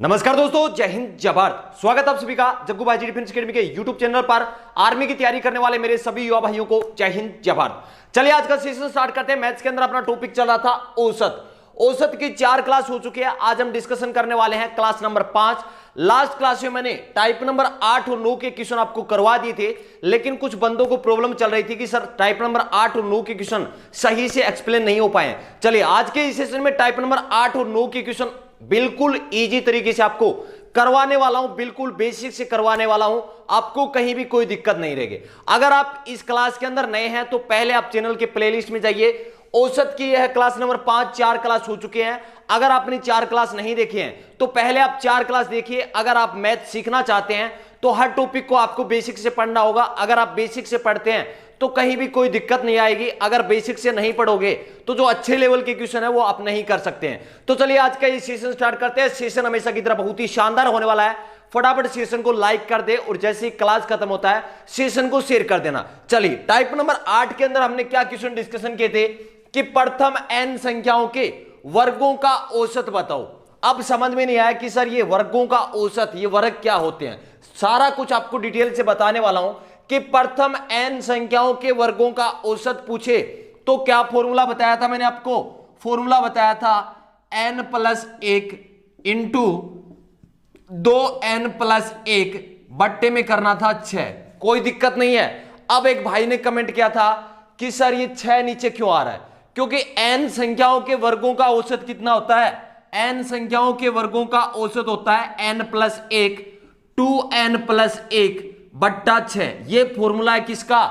नमस्कार दोस्तों, जय हिंद जय भारत। स्वागत आप सभी का जग्गू भाई जी डिफेंस एकेडमी के यूट्यूब चैनल पर। आर्मी की तैयारी करने वाले मेरे सभी युवा भाइयों को जय हिंद जय भारत। चलिए आज का सेशन स्टार्ट करते हैं। मैथ्स के अंदर अपना टॉपिक चल रहा था औसत। औसत की 4 क्लास हो चुकी है। आज हम डिस्कशन करने वाले हैं क्लास नंबर 5। लास्ट क्लास में मैंने टाइप नंबर 8 और 9 के क्वेश्चन आपको करवा दिए थे, लेकिन कुछ बंदों को प्रॉब्लम चल रही थी कि सर टाइप नंबर 8 और 9 के क्वेश्चन सही से एक्सप्लेन नहीं हो पाए। चलिए आज के इस सेशन में टाइप नंबर 8 और 9 के क्वेश्चन बिल्कुल इजी तरीके से आपको करवाने वाला हूं, बिल्कुल बेसिक से करवाने वाला हूं। आपको कहीं भी कोई दिक्कत नहीं रहेगी। अगर आप इस क्लास के अंदर नए हैं तो पहले आप चैनल के प्लेलिस्ट में जाइए। औसत की यह क्लास नंबर 5 4 क्लास हो चुके हैं। अगर आपने 4 क्लास नहीं देखे हैं तो पहले आप 4 क्लास देखिए। अगर आप मैथ सीखना चाहते हैं तो हर टॉपिक को आपको बेसिक से पढ़ना होगा। अगर आप बेसिक से पढ़ते हैं तो कहीं भी कोई दिक्कत नहीं आएगी। अगर बेसिक से नहीं पढ़ोगे तो जो अच्छे लेवल के क्वेश्चन है वो आप नहीं कर सकते हैं। तो चलिए आज का ये सेशन स्टार्ट करते हैं। सेशन हमेशा की तरह बहुत ही शानदार होने वाला है। फटाफट सेशन को लाइक कर दे और जैसे ही क्लास खत्म होता है सेशन को शेयर कर देना। चलिए टाइप नंबर 8 के अंदर हमने क्या क्वेश्चन डिस्कशन किए थे कि प्रथम n संख्याओं के वर्गों का औसत बताओ। अब समझ में नहीं आया कि सर ये वर्गों का औसत, ये वर्ग क्या होते हैं। सारा कुछ आपको डिटेल से बताने वाला हूं कि प्रथम n संख्याओं के वर्गों का औसत पूछे तो क्या फॉर्मूला बताया था मैंने आपको। फॉर्मूला बताया था n+1 इंटू 2n+1 बट्टे में करना था 6। कोई दिक्कत नहीं है। अब एक भाई ने कमेंट किया था कि सर ये 6 नीचे क्यों आ रहा है, क्योंकि n संख्याओं के वर्गों का औसत कितना होता है। n संख्याओं के वर्गों का औसत होता है n+1 2n+1 बट्टा 6। ये फॉर्मूला है किसका,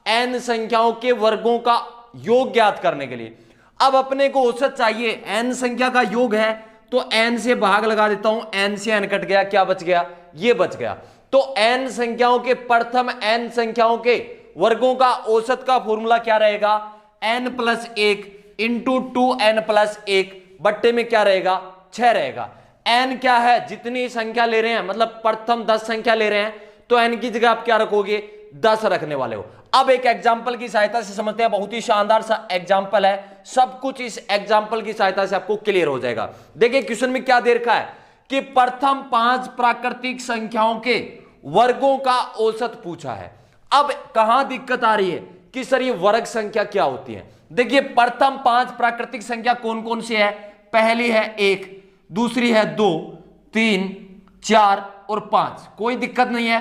n संख्याओं के वर्गों का योग ज्ञात करने के लिए। अब अपने को औसत चाहिए, n संख्या का योग है तो n से भाग लगा देता हूं। n से n कट गया, क्या बच गया, ये बच गया। तो n संख्याओं के प्रथम n संख्याओं के वर्गों का औसत का फॉर्मूला क्या रहेगा, n+1 इंटू 2n+1 बट्टे में क्या रहेगा, 6 रहेगा। n क्या है, जितनी संख्या ले रहे हैं, मतलब प्रथम 10 संख्या ले रहे हैं तो n की जगह आप क्या रखोगे, 10 रखने वाले हो। अब एक एग्जाम्पल की सहायता से समझते हैं। बहुत ही शानदार सा एग्जाम्पल है। सब कुछ इस एग्जाम्पल की सहायता से आपको क्लियर हो जाएगा। देखिए क्वेश्चन में क्या दे रखा है कि प्रथम 5 प्राकृतिक संख्याओं के वर्गों का औसत पूछा है। अब कहां दिक्कत आ रही है कि सर ये वर्ग संख्या क्या होती है। देखिए प्रथम 5 प्राकृतिक संख्या कौन कौन सी है। पहली है 1, दूसरी है 2, 3, 4 और 5। कोई दिक्कत नहीं है।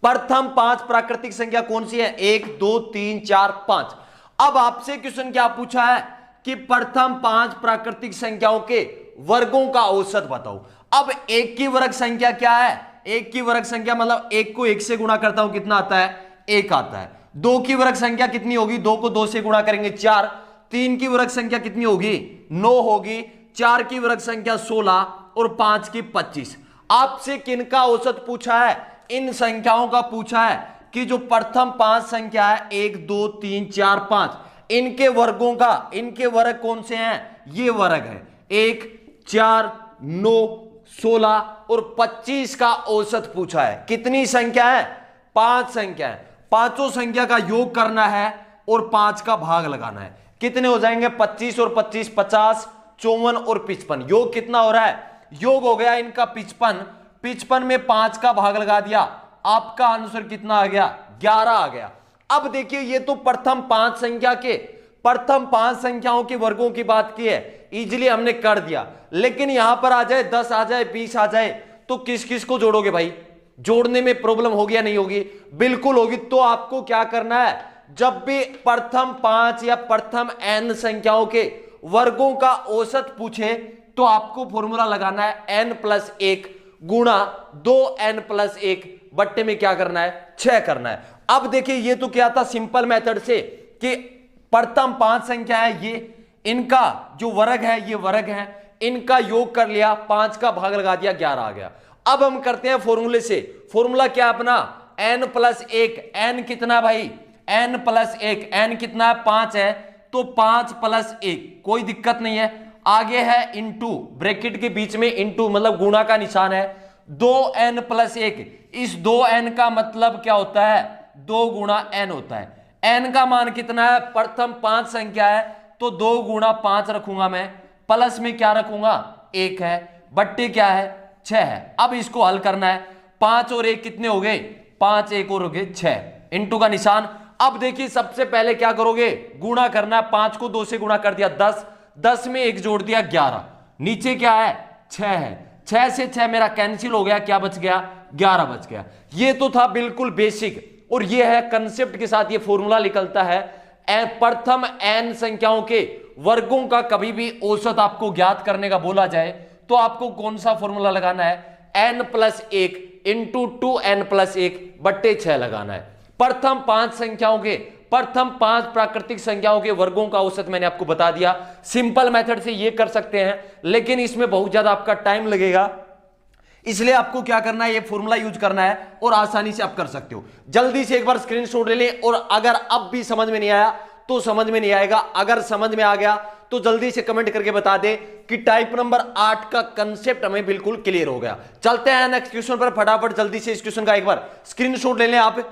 प्रथम 5 प्राकृतिक संख्या कौन सी है, 1 2 3 4 5। अब आपसे क्वेश्चन क्या पूछा है कि प्रथम 5 प्राकृतिक संख्याओं के वर्गों का औसत बताओ। अब 1 की वर्ग संख्या क्या है, 1 की वर्ग संख्या मतलब 1 को 1 से गुणा करता हूं कितना आता है, 1 आता है। 2 की वर्ग संख्या कितनी होगी, 2 को 2 से गुणा करेंगे 4। 3 की वर्ग संख्या कितनी होगी, 9 होगी। 4 की वर्ग संख्या 16 और 5 की 25। आपसे किनका औसत पूछा है, इन संख्याओं का पूछा है कि जो प्रथम 5 संख्या है 1 2 3 4 5, इनके वर्गों का, इनके वर्ग कौन से हैं, ये वर्ग है 1 4 9 16 और 25 का औसत पूछा है। कितनी संख्या है, 5 संख्या है। पांचों संख्या का योग करना है और 5 का भाग लगाना है। कितने हो जाएंगे, 25 और 25 50, 54 और 55। योग कितना हो रहा है, योग हो गया इनका 55। 55 में 5 का भाग लगा दिया, आपका आंसर कितना आ गया, 11 आ गया। अब देखिए ये तो प्रथम 5 संख्या के, प्रथम 5 संख्याओं के वर्गों की बात की है, इजीली हमने कर दिया। लेकिन यहां पर आ जाए 10 आ जाए 20 आ जाए तो किस किस को जोड़ोगे भाई, जोड़ने में प्रॉब्लम होगी या नहीं होगी, बिल्कुल होगी। तो आपको क्या करना है, जब भी प्रथम 5 या प्रथम n संख्याओं के वर्गों का औसत पूछे तो आपको फॉर्मूला लगाना है n+1 गुणा 2n+1 बट्टे में क्या करना है, 6 करना है। अब देखिए ये तो क्या था, सिंपल मेथड से कि प्रथम 5 संख्या है, ये इनका जो वर्ग है ये वर्ग है, इनका योग कर लिया, 5 का भाग लगा दिया, 11 आ गया। अब हम करते हैं फॉर्मूले से। फॉर्मूला क्या अपना, n+1। n कितना भाई, n+1, n कितना है, 5 है तो 5+1, कोई दिक्कत नहीं है। आगे है इंटू, ब्रैकेट के बीच में इंटू मतलब गुणा का निशान है, 2n+1। इस 2n का मतलब क्या होता है, 2 गुणा n होता है। n का मान कितना है, प्रथम 5 संख्या है तो 2 गुणा 5 रखूंगा मैं, प्लस में क्या रखूंगा, 1 है, बट्टे क्या है 6 है। अब इसको हल करना है, 5 और 1 कितने हो गए, 5 1 और हो गए 6, इंटू का निशान। अब देखिए सबसे पहले क्या करोगे, गुणा करना है, 5 को 2 से गुणा कर दिया 10, 10 में 1 जोड़ दिया 11, नीचे क्या है 6 है, 6 से 6 मेरा कैंसिल हो गया, क्या बच गया 11 बच गया। ये तो था बिल्कुल बेसिक, और ये है कंसेप्ट के साथ ये फॉर्मूला निकलता है। प्रथम n संख्याओं के वर्गों का कभी भी औसत आपको ज्ञात करने का बोला जाए तो आपको कौन सा फॉर्मूला लगाना है, n+1 इंटू 2n+1 बट्टे 6 लगाना है। प्रथम 5 संख्याओं के, प्रथम 5 प्राकृतिक संख्याओं के वर्गों का औसत मैंने आपको बता दिया। सिंपल मेथड से ये कर सकते हैं, लेकिन इसमें बहुत ज्यादा आपका टाइम लगेगा, इसलिए आपको क्या करना है, ये फॉर्मूला यूज करना है और आसानी से आप कर सकते हो। जल्दी से एक बार स्क्रीनशॉट ले लें, और अगर अब भी समझ में नहीं आया तो समझ में नहीं आएगा, अगर समझ में आ गया तो जल्दी से कमेंट करके बता दे कि टाइप नंबर 8 का कंसेप्ट हमें बिल्कुल क्लियर हो गया। चलते हैं नेक्स्ट क्वेश्चन पर फटाफट, जल्दी से इस क्वेश्चन का एक बार स्क्रीनशॉट ले लें आप,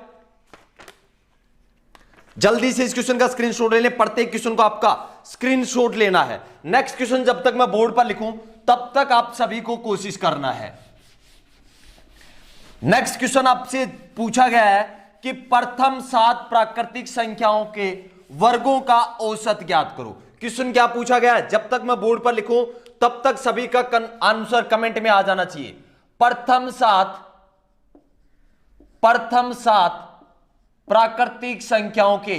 जल्दी से इस क्वेश्चन का स्क्रीनशॉट ले लें, प्रत्येक क्वेश्चन को आपका स्क्रीनशॉट लेना है। नेक्स्ट क्वेश्चन जब तक मैं बोर्ड पर लिखूं तब तक आप सभी को कोशिश करना है। नेक्स्ट क्वेश्चन आपसे पूछा गया है कि प्रथम 7 प्राकृतिक संख्याओं के वर्गों का औसत ज्ञात करो। क्वेश्चन क्या पूछा गया है, जब तक मैं बोर्ड पर लिखूं तब तक सभी का आंसर कमेंट में आ जाना चाहिए। प्रथम 7 प्राकृतिक संख्याओं के,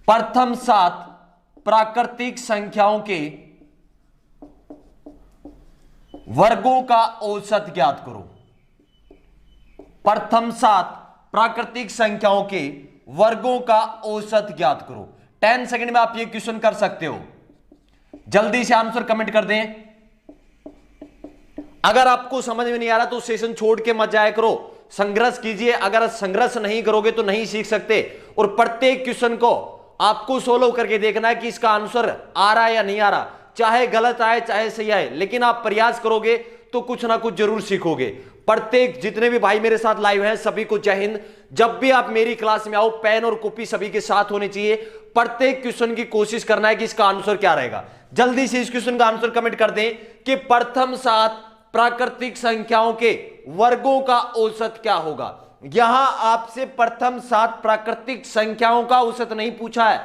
प्रथम 7 प्राकृतिक संख्याओं के वर्गों का औसत ज्ञात करो। प्रथम 7 प्राकृतिक संख्याओं के वर्गों का औसत ज्ञात करो। 10 सेकंड में आप ये क्वेश्चन कर सकते हो, जल्दी से आंसर कमेंट कर दें। अगर आपको समझ में नहीं आ रहा तो सेशन छोड़ के मत जाया करो, संघर्ष कीजिए, अगर संघर्ष नहीं करोगे तो नहीं सीख सकते। और प्रत्येक क्वेश्चन को आपको सोल्व करके देखना है कि इसका आंसर आ रहा है या नहीं आ रहा, चाहे गलत आए चाहे सही आए, लेकिन आप प्रयास करोगे तो कुछ ना कुछ जरूर सीखोगे। प्रत्येक जितने भी भाई मेरे साथ लाइव हैं सभी को जय हिंद। जब भी आप मेरी क्लास में आओ पेन और कॉपी सभी के साथ होनी चाहिए। प्रत्येक क्वेश्चन की कोशिश करना है कि इसका आंसर क्या रहेगा। जल्दी से इस क्वेश्चन का आंसर कमेंट कर दें कि प्रथम 7 प्राकृतिक संख्याओं के वर्गों का औसत क्या होगा। यहां आपसे प्रथम 7 प्राकृतिक संख्याओं का औसत नहीं पूछा है,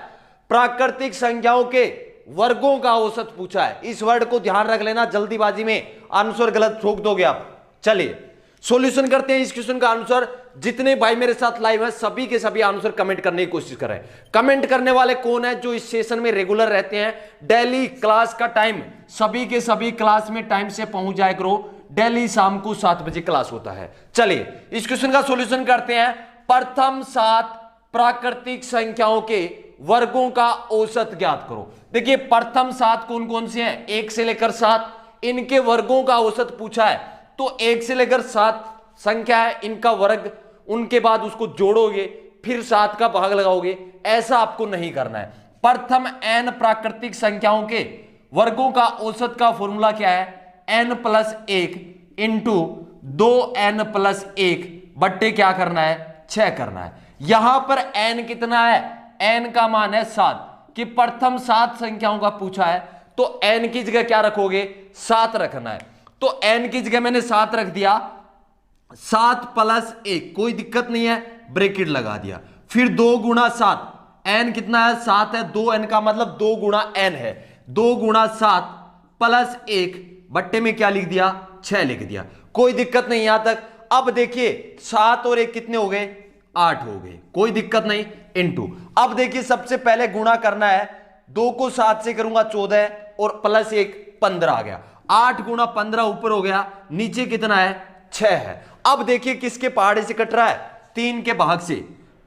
प्राकृतिक संख्याओं के वर्गों का औसत पूछा है। इस वर्ड को ध्यान रख लेना, जल्दीबाजी में आंसर गलत ठोक दोगे आप। चलिए सॉल्यूशन करते हैं इस क्वेश्चन का आंसर। जितने भाई मेरे साथ लाइव हैं सभी के सभी आंसर कमेंट करने की कोशिश करें। कमेंट करने वाले कौन है जो इस सेशन में रेगुलर रहते हैं, डेली क्लास का टाइम सभी के सभी क्लास में टाइम से पहुंच जाए करो। डेली शाम को 7 बजे क्लास होता है। चलिए इस क्वेश्चन का सॉल्यूशन करते हैं। प्रथम 7 प्राकृतिक संख्याओं के वर्गों का औसत ज्ञात करो। देखिए प्रथम 7 कौन कौन से हैं, 1 से लेकर 7, इनके वर्गों का औसत पूछा है। तो 1 से लेकर 7 संख्या है, इनका वर्ग, उनके बाद उसको जोड़ोगे, फिर 7 का भाग लगाओगे। ऐसा आपको नहीं करना है। प्रथम n प्राकृतिक संख्याओं के वर्गों का औसत का फॉर्मूला क्या है, n+1 इंटू 2n+1 बट्टे क्या करना है 6 करना है। यहां पर n कितना है, n का मान है 7, कि प्रथम 7 संख्याओं का पूछा है तो n की जगह क्या रखोगे 7 रखना है। तो n की जगह मैंने 7 रख दिया, 7+1 कोई दिक्कत नहीं है, ब्रैकेट लगा दिया। फिर 2 गुणा 7, n कितना है 7 है, 2n का मतलब 2 गुणा n है, 2 गुणा 7 प्लस 1 बट्टे में क्या लिख दिया 6 लिख दिया। कोई दिक्कत नहीं यहां तक। अब देखिए 7 और 1 कितने हो गए 8 हो गए, कोई दिक्कत नहीं, इनटू। अब देखिए सबसे पहले गुणा करना है, 2 को 7 से करूंगा 14 और प्लस 1 15 आ गया। 8 गुणा 15 ऊपर हो गया, नीचे कितना है 6 है। अब देखिए किसके पहाड़े से कट रहा है, 3 के भाग से,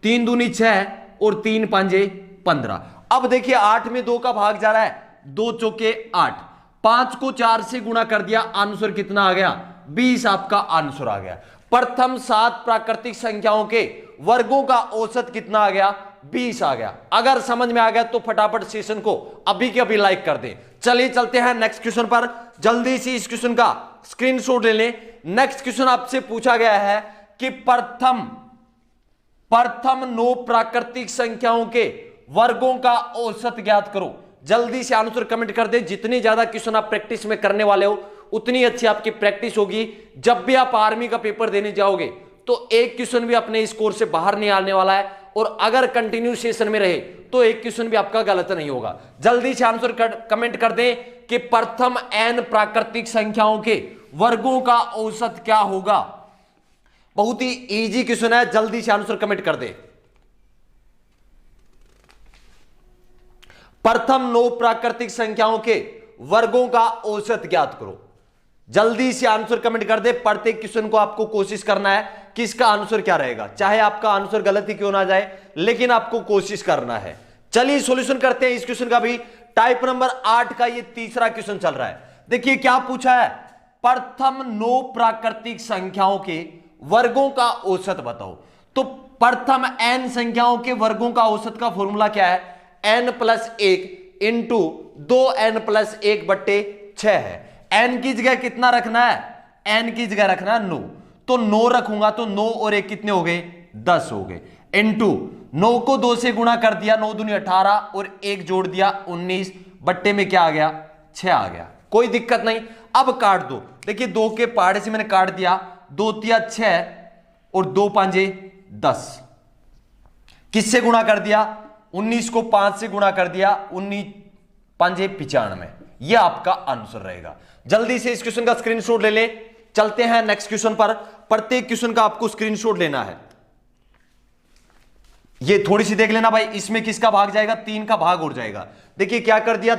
3 दूनी 6 और 3 पंजे 15। अब देखिए 8 में 2 का भाग जा रहा है, 2 चौके 8, 5 को 4 से गुणा कर दिया, आंसर कितना आ गया 20 आपका आंसर आ गया। प्रथम 7 प्राकृतिक संख्याओं के वर्गों का औसत कितना आ गया 20 आ गया। अगर समझ में आ गया तो फटाफट सेशन को अभी के अभी लाइक कर दें। चलिए चलते हैं नेक्स्ट क्वेश्चन पर, जल्दी से इस क्वेश्चन का स्क्रीनशॉट ले लें। नेक्स्ट क्वेश्चन आपसे पूछा गया है कि प्रथम 9 प्राकृतिक संख्याओं के वर्गों का औसत ज्ञात करो। जल्दी से आंसर कमेंट कर दे। जितनी ज्यादा क्वेश्चन आप प्रैक्टिस में करने वाले हो उतनी अच्छी आपकी प्रैक्टिस होगी। जब भी आप आर्मी का पेपर देने जाओगे तो एक क्वेश्चन भी अपने स्कोर से बाहर नहीं आने वाला है, और अगर कंटिन्यू सेशन में रहे तो एक क्वेश्चन भी आपका गलत नहीं होगा। जल्दी से आंसर कमेंट कर दें कि प्रथम n प्राकृतिक संख्याओं के वर्गों का औसत क्या होगा। बहुत ही इजी क्वेश्चन है, जल्दी से आंसर कमेंट कर दे। प्रथम 9 प्राकृतिक संख्याओं के वर्गों का औसत ज्ञात करो। जल्दी से आंसर कमेंट कर दे। प्रत्येक क्वेश्चन को आपको कोशिश करना है कि इसका आंसर क्या रहेगा, चाहे आपका आंसर गलत ही क्यों ना जाए, लेकिन आपको कोशिश करना है। चलिए सॉल्यूशन करते हैं इस क्वेश्चन का भी। टाइप नंबर 8 का ये तीसरा क्वेश्चन चल रहा है। देखिए क्या पूछा है, प्रथम 9 प्राकृतिक संख्याओं के वर्गों का औसत बताओ। तो प्रथम n संख्याओं के वर्गों का औसत का फॉर्मूला क्या है, n+1 इंटू 2n+1/6 है। n की जगह कितना रखना है, n की जगह रखना है 9, तो 9 रखूंगा तो 9 और 1 कितने हो गए, 10 हो गए। इंटू 9 को 2 से गुणा कर दिया, 9 दूनी 18 और 1 जोड़ दिया 19, बट्टे में क्या आ गया, 6 आ गया। कोई दिक्कत नहीं। अब काट दो। देखिए 2 के पहाड़े से मैंने काट दिया, 2 तिया 6 और 2 पांजे 10। किससे गुणा कर दिया, 19 को 5 से गुणा कर दिया, 19 पांजे 95। यह आपका आंसर रहेगा। जल्दी से इस क्वेश्चन का स्क्रीनशॉट ले ले। चलते हैं नेक्स्ट क्वेश्चन पर। प्रत्येक क्वेश्चन का आपको स्क्रीनशॉट लेना है। ये थोड़ी सी देख लेना भाई, इसमें किसका भाग जाएगा, 3 का भाग और जाएगा। देखिए क्या कर दिया,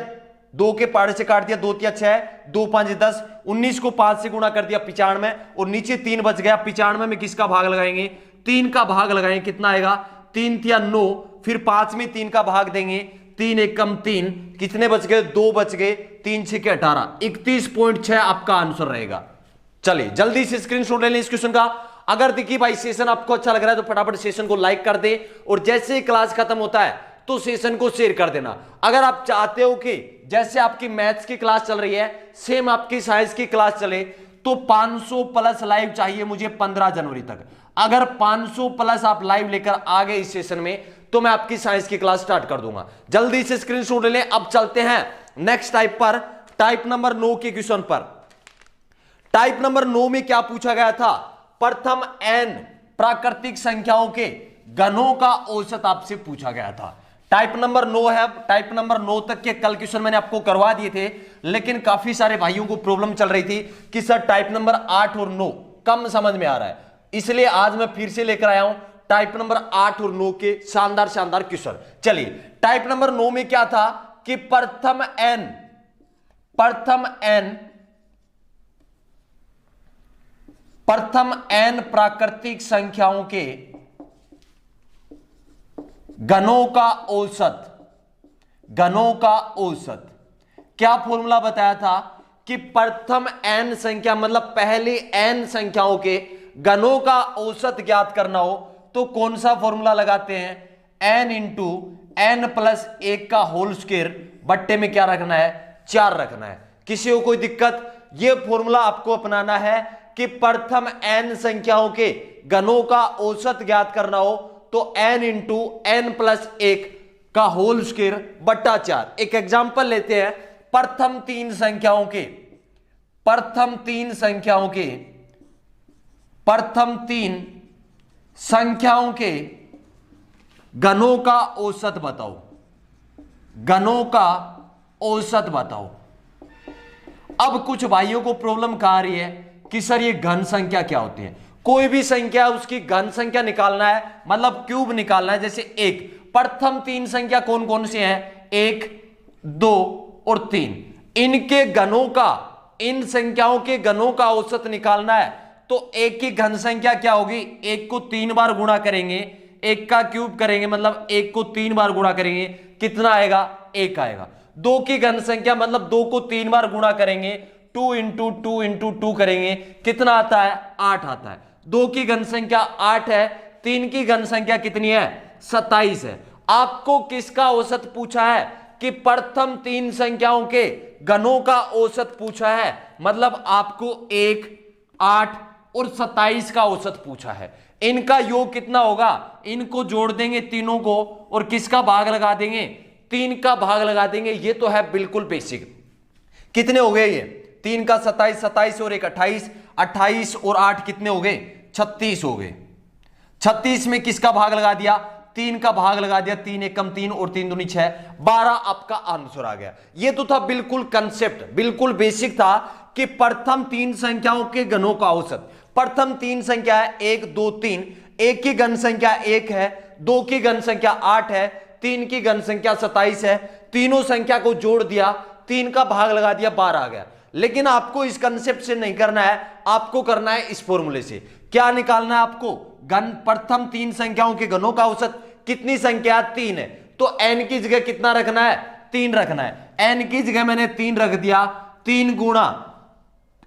2 के पहाड़े से काट दिया, 2 तिया 6, 2 5 10, 19 को 5 से गुणा कर दिया 95 और नीचे 3 बच गया। 95 में किसका भाग लगाएंगे, 3 का भाग लगाएंगे, कितना आएगा, 3 तिया 9, फिर 5 में 3 का भाग देंगे, 3 एकम 3, कितने बच गए, 2 बच गए, 3 6 के 18, 31.6 आपका आंसर रहेगा। चलिए जल्दी से स्क्रीनशॉट ले लें इस क्वेश्चन का। अगर देखिए भाई सेशन आपको अच्छा लग रहा है तो फटाफट सेशन को लाइक कर दे, और जैसे ही क्लास खत्म होता है तो सेशन को शेयर कर देना। अगर आप चाहते हो कि जैसे आपकी मैथ्स की क्लास चल रही है सेम आपकी साइंस की क्लास चले, तो 500 प्लस लाइव चाहिए मुझे 15 जनवरी तक। अगर 500 प्लस आप लाइव लेकर आ गए इस सेशन में तो मैं आपकी साइंस की क्लास स्टार्ट कर दूंगा। जल्दी से स्क्रीनशॉट ले लें। अब चलते हैं नेक्स्ट टाइप पर, टाइप नंबर 9 के क्वेश्चन पर। टाइप नंबर 9 में क्या पूछा गया था, प्रथम n प्राकृतिक संख्याओं के घनों का औसत आपसे पूछा गया था। टाइप नंबर 9 है। टाइप नंबर 9 तक के कल क्वेश्चन मैंने आपको करवा दिए थे, लेकिन काफी सारे भाइयों को प्रॉब्लम चल रही थी कि सर टाइप नंबर 8 और 9 कम समझ में आ रहा है, इसलिए आज मैं फिर से लेकर आया हूं टाइप नंबर 8 और 9 के शानदार शानदार क्वेश्चन। चलिए टाइप नंबर 9 में क्या था कि प्रथम n प्राकृतिक संख्याओं के घनों का औसत क्या फॉर्मूला बताया था कि प्रथम n संख्या मतलब पहली n संख्याओं के घनों का औसत ज्ञात करना हो तो कौन सा फॉर्मूला लगाते हैं, n इंटू n+1 का होल स्क्वायर, बट्टे में क्या रखना है, 4 रखना है। किसी को कोई दिक्कत, यह फॉर्मूला आपको अपनाना है कि प्रथम n संख्याओं के घनों का औसत ज्ञात करना हो तो n इंटू n+1 का होल स्क्वायर बट्टा 4। एक एग्जांपल लेते हैं, प्रथम तीन संख्याओं के घनों का औसत बताओ। अब कुछ भाइयों को प्रॉब्लम कहां आ रही है कि सर ये घन संख्या क्या होती है। कोई भी संख्या उसकी घन संख्या निकालना है, मतलब क्यूब निकालना है। जैसे एक प्रथम 3 संख्या कौन कौन सी है, 1 2 और 3, इनके घनों का, इन संख्याओं के घनों का औसत निकालना है तो एक की घन संख्या क्या होगी, 1 को 3 बार गुणा करेंगे, 1 का क्यूब करेंगे मतलब 1 को 3 बार गुणा करेंगे, कितना आएगा, 1 आएगा। 2 की घन संख्या मतलब 2 को 3 बार गुणा करेंगे, 2 इंटू 2 इंटू 2 करेंगे, कितना आता है, 8 आता है। 2 की घन संख्या 8 है, 3 की घन संख्या कितनी है, 27 है। आपको किसका औसत पूछा है कि प्रथम 3 संख्याओं के घनों का औसत पूछा है, मतलब आपको 1 8 और 27 का औसत पूछा है। इनका योग कितना होगा, इनको जोड़ देंगे तीनों को और किसका भाग लगा देंगे, 3 का भाग लगा देंगे। ये तो है बिल्कुल बेसिक। कितने हो गए ये, 3 का 27, 27 और 1 28, 28 और 8 कितने हो गए? 36 हो गए। 36 में किसका भाग लगा दिया? 3 का भाग लगा दिया, 3 एकम 3 और 3 दूनी 6, 12 आपका आंसर आ गया। ये तो था बिल्कुल कंसेप्ट, बिल्कुल बेसिक था कि प्रथम 3 संख्याओं के घनों का औसत। प्रथम 3 संख्या है 1 2 3, 1 की घन संख्या 1 है, 2 की घन संख्या 8 है, 3 की घन संख्या 27 है। तीनों संख्या को जोड़ दिया, 3 का भाग लगा दिया, 12 आ गया। लेकिन आपको इस कंसेप्ट से नहीं करना है, आपको करना है इस फॉर्मूले से। क्या निकालना है आपको? घन, प्रथम 3 संख्याओं के घनों का औसत। कितनी संख्या? 3 है, तो n की जगह कितना रखना है? 3 रखना है। n की जगह मैंने 3 रख दिया, 3 गुणा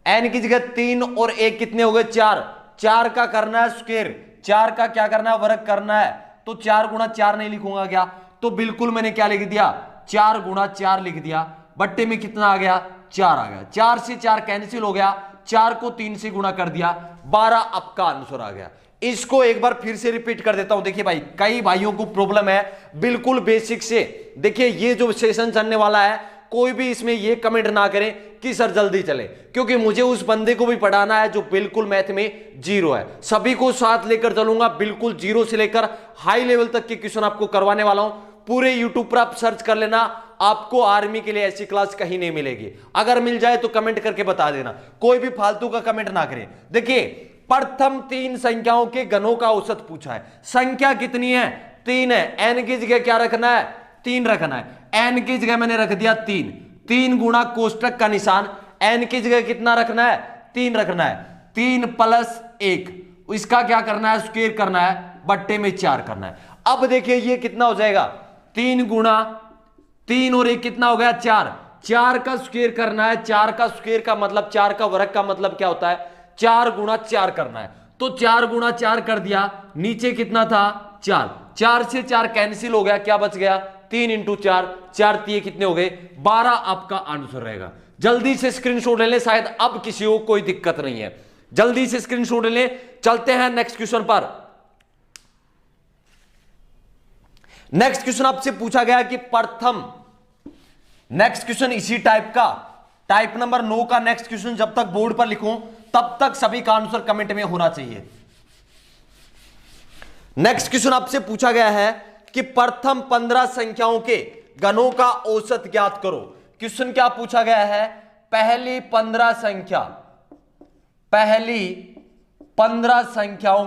n की जगह 3 और 1 कितने हो गए? 4। 4 का करना है स्क्वायर, 4 का क्या करना है? वर्ग करना है। तो 4 गुणा 4 नहीं लिखूंगा क्या? तो बिल्कुल मैंने क्या लिख दिया? 4 गुणा 4 लिख दिया। बट्टे में कितना आ गया? 4 आ गया। 4 से 4 कैंसिल हो गया, 4 को 3 से गुणा कर दिया, 12 आपका आंसर आ गया। इसको एक बार फिर से रिपीट कर देता हूं। देखिए भाई, कई भाइयों को प्रॉब्लम है बिल्कुल बेसिक से। देखिए ये जो सेशन चलने वाला है, कोई भी इसमें ये कमेंट ना करे कि सर जल्दी चले, क्योंकि मुझे उस बंदे को भी पढ़ाना है जो बिल्कुल मैथ में जीरो है। सभी को साथ लेकर चलूंगा, बिल्कुल जीरो से लेकर हाई लेवल तक के क्वेश्चन आपको करवाने वाला हूं। पूरे यूट्यूब पर आप सर्च कर लेना, आपको आर्मी के लिए ऐसी क्लास कहीं नहीं मिलेगी। अगर मिल जाए तो कमेंट करके बता देना, कोई भी फालतू का कमेंट ना करें। देखिए प्रथम 3 संख्याओं के घनों का औसत पूछा है। संख्या कितनी है? 3 है। n की जगह क्या रखना है? 3 रखना है। n की जगह मैंने रख दिया 3, 3 गुणा कोष्टक का निशान, n की जगह कितना रखना है? 3 रखना है। 3 प्लस 1, इसका क्या करना है? स्क्वायर करना है, बट्टे में 4 करना है। अब देखिए ये कितना हो जाएगा? 3 गुणा 3 और 1 कितना हो गया? 4। 4 का स्क्वायर करना है। 4 का स्क्वायर का मतलब 4 का वर्ग का मतलब क्या होता है? 4 गुणा 4 करना है। तो 4 गुणा 4 कर दिया, नीचे कितना था? 4। 4 से 4 कैंसिल हो गया, क्या बच गया? 3 इंटू 4, 4 3 कितने हो गए? 12 आपका आंसर रहेगा। जल्दी से स्क्रीनशॉट ले लें, शायद अब किसी को कोई दिक्कत नहीं है। जल्दी से स्क्रीनशॉट ले लें। चलते हैं नेक्स्ट क्वेश्चन पर। नेक्स्ट क्वेश्चन आपसे पूछा गया कि प्रथम, नेक्स्ट क्वेश्चन इसी टाइप का, टाइप नंबर 9 का नेक्स्ट क्वेश्चन जब तक बोर्ड पर लिखूं तब तक सभी का आंसर कमेंट में होना चाहिए। नेक्स्ट क्वेश्चन आपसे पूछा गया है कि प्रथम 15 संख्याओं के घनों का औसत ज्ञात करो। क्वेश्चन क्या पूछा गया है? पहली 15 संख्याओं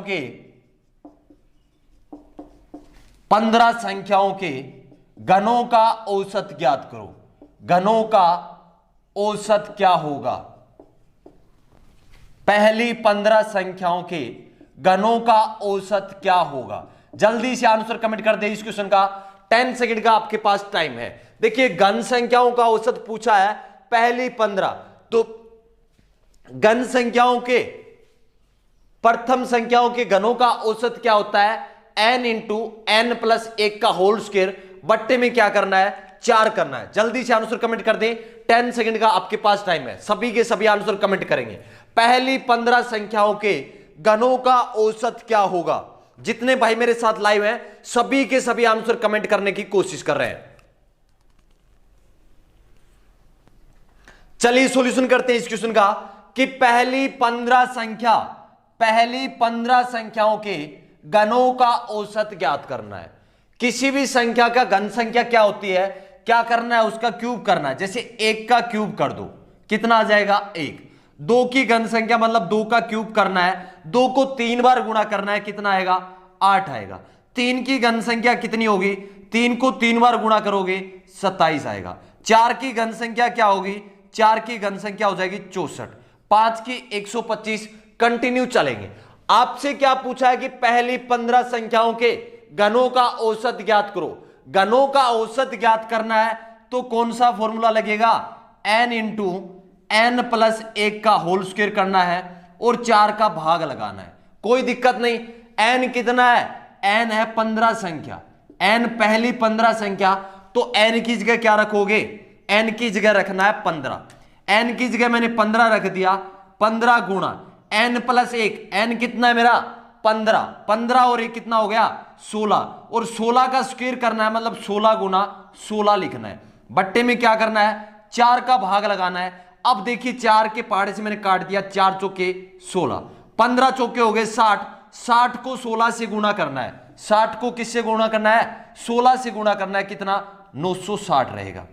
के घनों का औसत ज्ञात करो। घनों का औसत क्या होगा? पहली 15 संख्याओं के घनों का औसत क्या होगा? जल्दी से आंसर कमेंट कर दे इस क्वेश्चन का। 10 सेकंड का आपके पास टाइम है। देखिए घन संख्याओं का औसत पूछा है, पहली 15, तो घन संख्याओं के, प्रथम संख्याओं के घनों का औसत क्या होता है? n इंटू n प्लस 1 का होल स्क्वायर, बट्टे में क्या करना है? 4 करना है। जल्दी से आंसर कमेंट कर दें, 10 सेकंड का आपके पास टाइम है। सभी के सभी आंसर कमेंट करेंगे। पहली 15 संख्याओं के घनों का औसत क्या होगा? जितने भाई मेरे साथ लाइव हैं सभी के सभी आंसर कमेंट करने की कोशिश कर रहे हैं। चलिए सॉल्यूशन करते हैं इस क्वेश्चन का कि पहली 15 संख्याओं के घनों का औसत ज्ञात करना है। किसी भी संख्या का घन संख्या क्या होती है? क्या करना है? उसका क्यूब करना है। जैसे 1 का क्यूब कर दो, कितना आ जाएगा? 1। 2 की घन संख्या मतलब 2 का क्यूब करना है, 2 को 3 बार गुणा करना है, कितना आएगा? 8 आएगा। 3 की घन संख्या कितनी होगी? 3 को 3 बार गुणा करोगे 27 आएगा। 4 की घन संख्या क्या होगी? 4 की घन संख्या हो जाएगी 64। 5 की 125। कंटिन्यू चलेंगे। आपसे क्या पूछा है कि पहली 15 संख्याओं के घनों का औसत ज्ञात करो। घनों का औसत ज्ञात करना है तो कौन सा फॉर्मूला लगेगा? n इंटू n प्लस 1 का होल स्क्वायर करना है और 4 का भाग लगाना है। कोई दिक्कत नहीं। n कितना है? n है 15 संख्या, n पहली 15 संख्या, तो n की जगह क्या रखोगे? n की जगह रखना है 15। n की जगह मैंने 15 रख दिया। 15 गुणा n प्लस 1, n कितना है मेरा? 15। 15 और 1 कितना हो गया? 16। और 16 का स्क्वायर करना है, मतलब 16 गुना 16 लिखना है। बट्टे में क्या करना है? 4 का भाग लगाना है। अब देखिए 4 के पहाड़े से मैंने काट दिया, 4 चौके 16, 15 चौके हो गए 60, 60 को 16 से गुणा करना है, 60 को किससे गुणा करना है, 16 से गुणा करना है, कितना 960 रहेगा।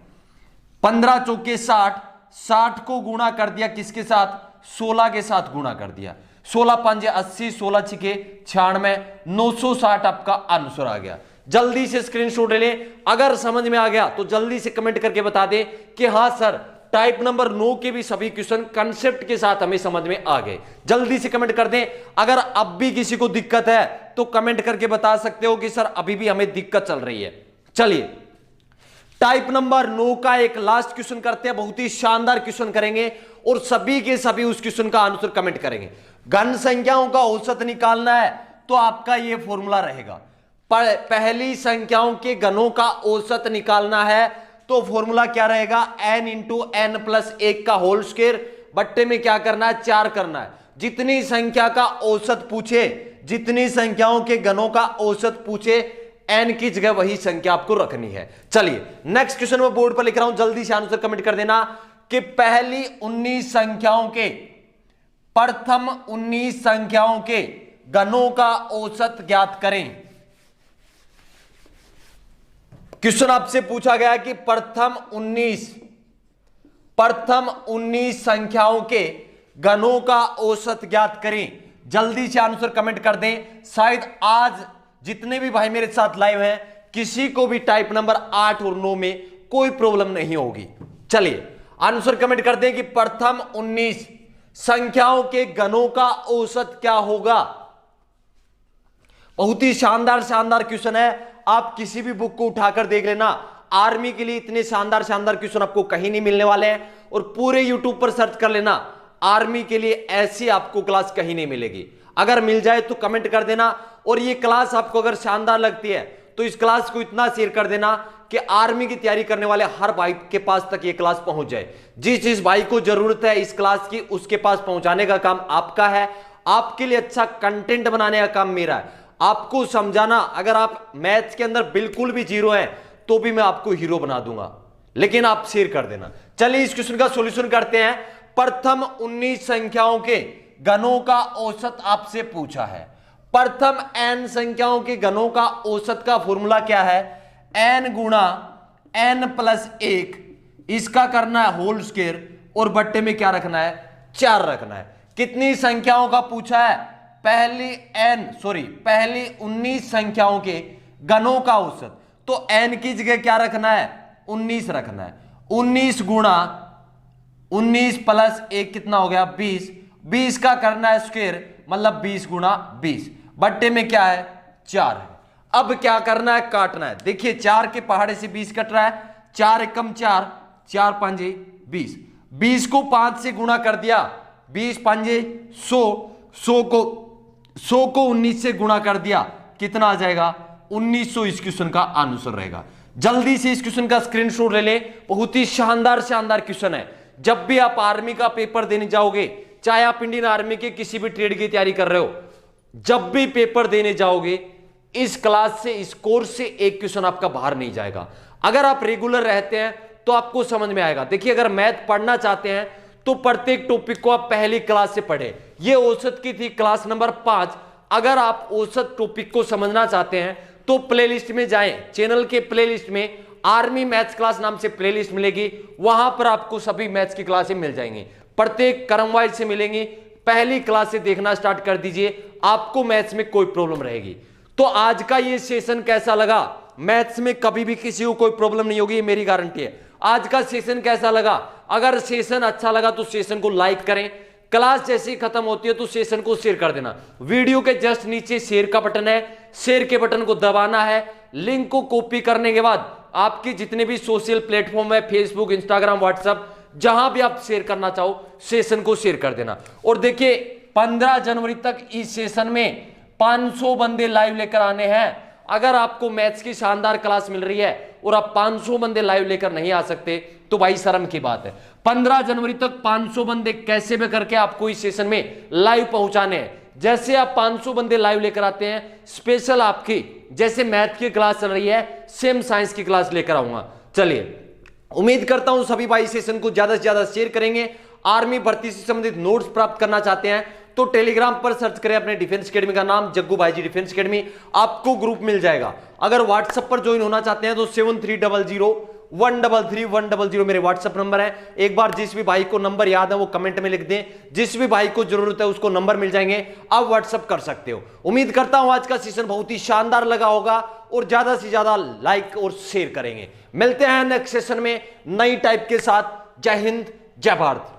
15 चौके 60, 60 को गुणा कर दिया किसके साथ, 16 के साथ गुणा कर दिया, 16 पंजे 80, 16 छिके 96, 960 आपका आंसर आ गया। जल्दी से स्क्रीनशॉट ले लें, अगर समझ में आ गया तो जल्दी से कमेंट करके बता दें कि हाँ सर टाइप नंबर 9 के भी सभी क्वेश्चन कंसेप्ट के साथ हमें समझ में आ गए। जल्दी से कमेंट कर दें। अगर अब भी किसी को दिक्कत है तो कमेंट करके बता सकते हो कि सर अभी भी हमें दिक्कत चल रही है। चलिए टाइप नंबर 9 का एक लास्ट क्वेश्चन करते हैं, बहुत ही शानदार क्वेश्चन करेंगे और सभी के सभी उस क्वेश्चन का आंसर कमेंट करेंगे। घन संख्याओं का औसत निकालना है तो आपका यह फॉर्मूला रहेगा, पहली संख्याओं के घनों का औसत निकालना है तो फॉर्मूला क्या रहेगा, n इंटू n प्लस 1 का होल स्क्वायर, बट्टे में क्या करना है 4 करना है। जितनी संख्या का औसत पूछे, जितनी संख्याओं के घनों का औसत पूछे, n की जगह वही संख्या आपको रखनी है। चलिए नेक्स्ट क्वेश्चन में बोर्ड पर लिख रहा हूं, जल्दी से आंसर कमेंट कर देना कि पहली 19 संख्याओं के, प्रथम 19 संख्याओं के घनों का औसत ज्ञात करें। क्वेश्चन आपसे पूछा गया कि प्रथम 19 संख्याओं के घनों का औसत ज्ञात करें। जल्दी से आंसर कमेंट कर दें। शायद आज जितने भी भाई मेरे साथ लाइव हैं किसी को भी टाइप नंबर 8 और 9 में कोई प्रॉब्लम नहीं होगी। चलिए आंसर कमेंट कर दें कि प्रथम 19 संख्याओं के घनों का औसत क्या होगा। बहुत ही शानदार क्वेश्चन है, आप किसी भी बुक को उठाकर देख लेना। आर्मी के लिए इतने शानदार क्वेश्चन आपको कहीं नहीं मिलने वाले हैं, और पूरे यूट्यूब पर सर्च कर लेना, आर्मी के लिए ऐसी आपको क्लास कहीं नहीं मिलेगी। अगर मिल जाए तो कमेंट कर देना, और ये क्लास आपको अगर शानदार लगती है तो इस क्लास को इतना शेयर कर देना कि आर्मी की तैयारी करने वाले हर भाई के पास तक ये क्लास पहुंच जाए। जिस भाई को जरूरत है इस क्लास की उसके पास पहुंचाने का काम आपका है। आपके लिए अच्छा कंटेंट बनाने का काम मेरा है, आपको समझाना। अगर आप मैथ्स के अंदर बिल्कुल भी जीरो हैं तो भी मैं आपको हीरो बना दूंगा, लेकिन आप शेयर कर देना। चलिए इस क्वेश्चन का सॉल्यूशन करते हैं। प्रथम 19 संख्याओं के घनों का औसत आपसे पूछा है। प्रथम n संख्याओं के घनों का औसत का फॉर्मूला क्या है, n गुणा n प्लस 1, इसका करना है होल स्क्वायर, और बट्टे में क्या रखना है 4 रखना है। कितनी संख्याओं का पूछा है, पहली 19 संख्याओं के घनों का औसत, तो n की जगह क्या रखना है 19 रखना है। 19 गुणा 19 प्लस 1 कितना हो गया 20, 20 का करना है स्क्वायर, मतलब 20 गुणा 20, बट्टे में क्या है 4 है। अब क्या करना है, काटना है। देखिए 4 के पहाड़े से 20 कट रहा है, 4 एकम 4, 4 पंजे 20, 20 को 5 से गुणा कर दिया, 20 पंजे 100, 100 को 19 से गुणा कर दिया, कितना आ जाएगा 1900। इस क्वेश्चन का आंसर रहेगा। जल्दी से इस क्वेश्चन का स्क्रीनशॉट ले लें, बहुत ही शानदार क्वेश्चन है। जब भी आप आर्मी का पेपर देने जाओगे, चाहे आप इंडियन आर्मी के किसी भी ट्रेड की तैयारी कर रहे हो, जब भी पेपर देने जाओगे इस क्लास से, इस कोर्स से एक क्वेश्चन आपका बाहर नहीं जाएगा। अगर आप रेगुलर रहते हैं तो आपको समझ में आएगा। देखिए अगर मैथ पढ़ना चाहते हैं तो प्रत्येक टॉपिक को आप पहली क्लास से पढ़े। ये औसत की थी क्लास नंबर 5। अगर आप औसत टॉपिक को समझना चाहते हैं तो प्लेलिस्ट में जाएं, चैनल के प्लेलिस्ट में आर्मी मैथ्स क्लास नाम से प्लेलिस्ट मिलेगी, वहां पर आपको सभी मैथ्स की क्लासें मिल जाएंगी, प्रत्येक क्रम वाइज से मिलेंगी। पहली क्लास से देखना स्टार्ट कर दीजिए, आपको मैथ्स में कोई प्रॉब्लम रहेगी। तो आज का ये सेशन कैसा लगा, मैथ्स में कभी भी किसी को कोई प्रॉब्लम नहीं होगी, ये मेरी गारंटी है। आज का सेशन कैसा लगा, अगर सेशन अच्छा लगा तो सेशन को लाइक करें, क्लास जैसी खत्म होती है तो सेशन को शेयर कर देना। वीडियो के जस्ट नीचे शेयर का बटन है, शेयर के बटन को दबाना है। लिंक को कॉपी करने के बाद आपकी जितने भी सोशल प्लेटफॉर्म है, फेसबुक, इंस्टाग्राम, व्हाट्सएप, जहां भी आप शेयर करना चाहो सेशन को शेयर कर देना। और देखिए 15 जनवरी तक इस सेशन में 500 बंदे लाइव लेकर आने हैं। अगर आपको मैथ्स की शानदार क्लास मिल रही है और आप 500 बंदे लाइव लेकर नहीं आ सकते तो भाई शर्म की बात है। 15 जनवरी तक 500 बंदे कैसे भी करके आपको इस सेशन में लाइव पहुंचाने हैं। जैसे आप 500 बंदे लाइव लेकर आते हैं, स्पेशल आपकी जैसे मैथ की क्लास चल रही है, सेम साइंस की क्लास लेकर आऊंगा। चलिए उम्मीद करता हूं सभी भाई सेशन को ज्यादा से ज्यादा शेयर करेंगे। आर्मी भर्ती से संबंधित नोट्स प्राप्त करना चाहते हैं तो टेलीग्राम पर सर्च करें अपने डिफेंस एकेडमी का नाम, जग्गू भाई जी डिफेंस एकेडमी, आपको ग्रुप मिल जाएगा। अगर व्हाट्सएप पर ज्वाइन होना चाहते हैं तो 7300133100 मेरे व्हाट्सएप नंबर है। एक बार जिस भी भाई को नंबर याद है वो कमेंट में लिख दें, जिस भी भाई को जरूरत है उसको नंबर मिल जाएंगे, आप व्हाट्सएप कर सकते हो। उम्मीद करता हूं आज का सेशन बहुत ही शानदार लगा होगा और ज्यादा से ज्यादा लाइक और शेयर करेंगे। मिलते हैं नेक्स्ट सेशन में नई टाइप के साथ। जय हिंद, जय भारत।